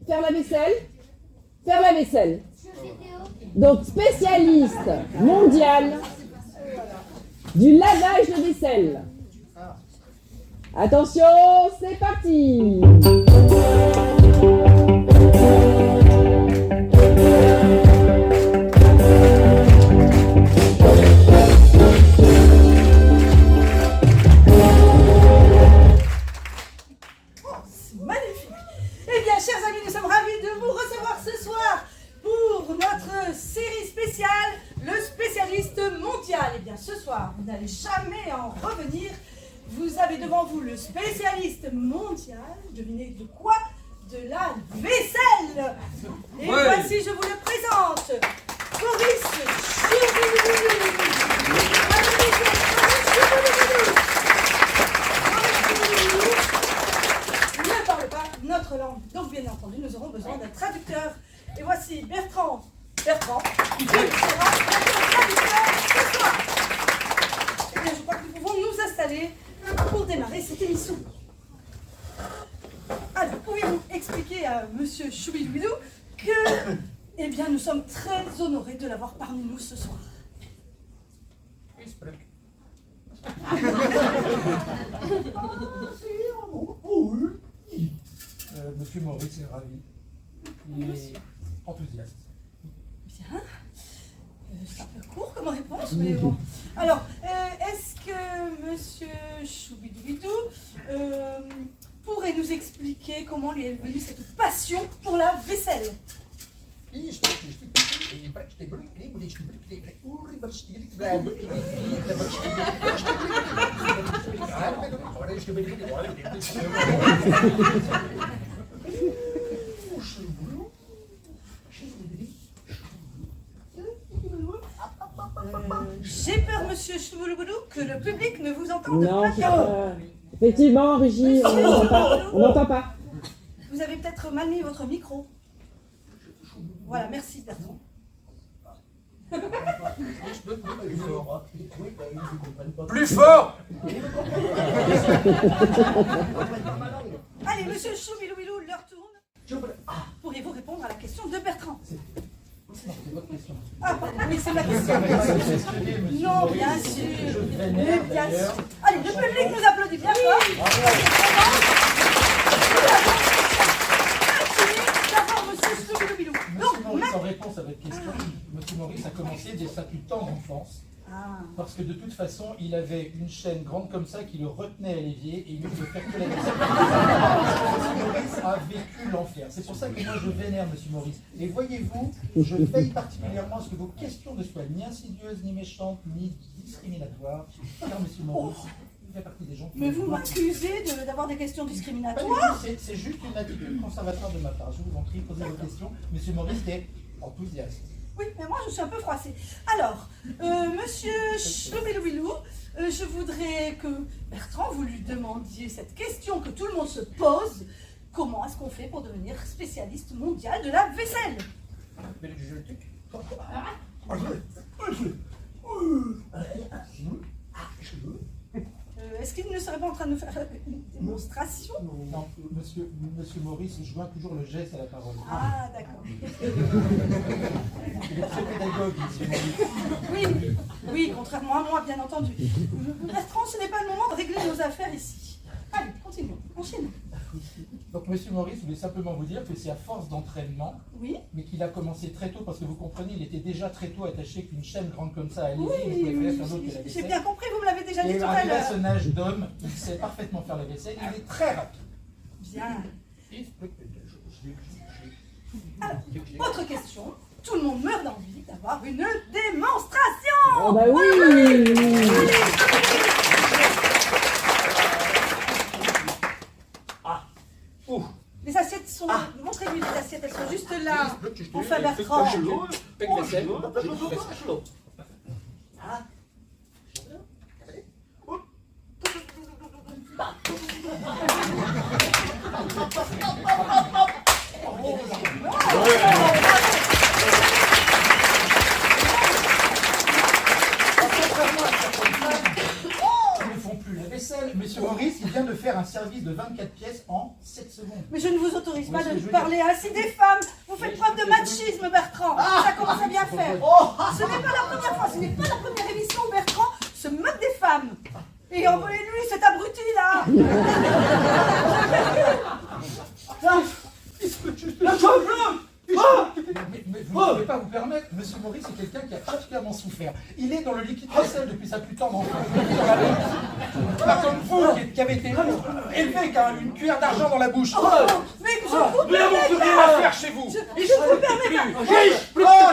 Faire la vaisselle. Faire la vaisselle. Donc, spécialiste mondial du lavage de vaisselle. Attention, c'est parti. Magnifique. Eh bien, chers amis, nous sommes ravis de vous recevoir ce soir pour notre série spéciale, le spécialiste mondial. Eh bien, ce soir, vous n'allez jamais en revenir. Vous avez devant vous le spécialiste mondial. Devinez de quoi? De la vaisselle. Et voici, je vous le présente, Boris Choubilou. Ne parle pas notre langue. Donc, bien entendu, nous aurons besoin d'un traducteur. Et voici Bertrand, qui sera notre traducteur ce soir. Eh bien, je crois que nous pouvons nous installer pour démarrer cette émission. Alors, pouvez-vous expliquer à Monsieur Choubidoubidou que, eh bien, nous sommes très honorés de l'avoir parmi nous ce soir. Monsieur Maurice est ravi. Il est enthousiaste. Bien. C'est un peu court comme réponse, mais bon. Alors, est-ce que Monsieur Choubidoubidou pourrait nous expliquer comment lui est venue cette passion pour la vaisselle? J'ai peur, Monsieur Choubidoubidou, que le public ne vous entende Non, pas bien. effectivement, Régie, on n'entend pas. On n'entend pas. Vous avez peut-être mal mis votre micro. Voilà, merci Bertrand. Plus fort! Allez, Monsieur Choubidoubidou, l'heure tourne. Pourriez-vous répondre à la question de Bertrand? C'est votre question. Ah, pardon, oui, c'est ma question. Non, bien sûr. Mais bien sûr. Allez, le public nous applaudit bien fort. D'abord, Monsieur Choubidoubidou. Monsieur Maurice, en réponse à votre question, Monsieur Maurice a commencé dès sa plus tendre enfance. Parce que de toute façon, il avait une chaîne grande comme ça qui le retenait à l'évier et il ne pouvait faire que la vaisselle. Monsieur Maurice a vécu l'enfer. C'est pour ça que moi je vénère Monsieur Maurice. Et voyez-vous, je veille particulièrement à ce que vos questions ne soient ni insidieuses, ni méchantes, ni discriminatoires. Car Monsieur Maurice fait partie des gens qui... Mais vous m'accusez d'avoir des questions Pas du discriminatoires? tout, c'est juste une attitude conservatoire de ma part. Je vous en prie, posez vos questions. Monsieur Maurice est enthousiaste. Oui, mais moi je suis un peu froissée. Alors, Monsieur Choubidoubidou, je voudrais que Bertrand, vous lui demandiez cette question que tout le monde se pose. Comment est-ce qu'on fait pour devenir spécialiste mondial de la vaisselle? Est-ce qu'il ne serait pas en train de nous faire une démonstration? Non, monsieur Maurice joint toujours le geste à la parole. Ah, d'accord. Il est très pédagogue, monsieur Maurice. Oui, contrairement à moi, bien entendu. Bertrand, ce n'est pas le moment de régler nos affaires ici. Allez, continuons, enchaînons. Donc, monsieur Maurice voulait simplement vous dire que c'est à force d'entraînement, Oui, mais qu'il a commencé très tôt, parce que vous comprenez, il était déjà très tôt attaché qu'une chaîne grande comme ça à l'évier, il ne pouvait faire sur l'autre que la j'ai vaisselle. bien compris, vous me l'avez déjà dit Et tout à arrivé à l'heure. son âge d'homme, il sait parfaitement faire la vaisselle, il est très rapide. Bien. Alors, autre question. Tout le monde meurt d'envie d'avoir une démonstration. Oh bah oui. Les assiettes sont... Montrez-lui les assiettes, elles sont juste là. Enfin, Bertrand. Ah. Ils ne font plus la vaisselle. Monsieur Maurice, il vient de faire un service de 24 pièces en 7 secondes. Mais je ne vous autorise pas ce de que je veux parler ainsi des femmes. Vous faites preuve de machisme, Bertrand. Ça commence à bien faire. Ce n'est pas la première fois, ce n'est pas la première émission où Bertrand se moque des femmes. Et envolez-lui cet abruti-là. Mais vous ne pouvez pas vous permettre, Monsieur Maurice, c'est quelqu'un qui a particulièrement souffert. Il est dans le liquide vaisselle depuis sa plus tendre enfance. Pas comme vous, qui avez été élevé avec une cuillère d'argent dans la bouche. Mais je vous Nous n'avons plus rien à faire chez vous. Je vous permets pas. Oh,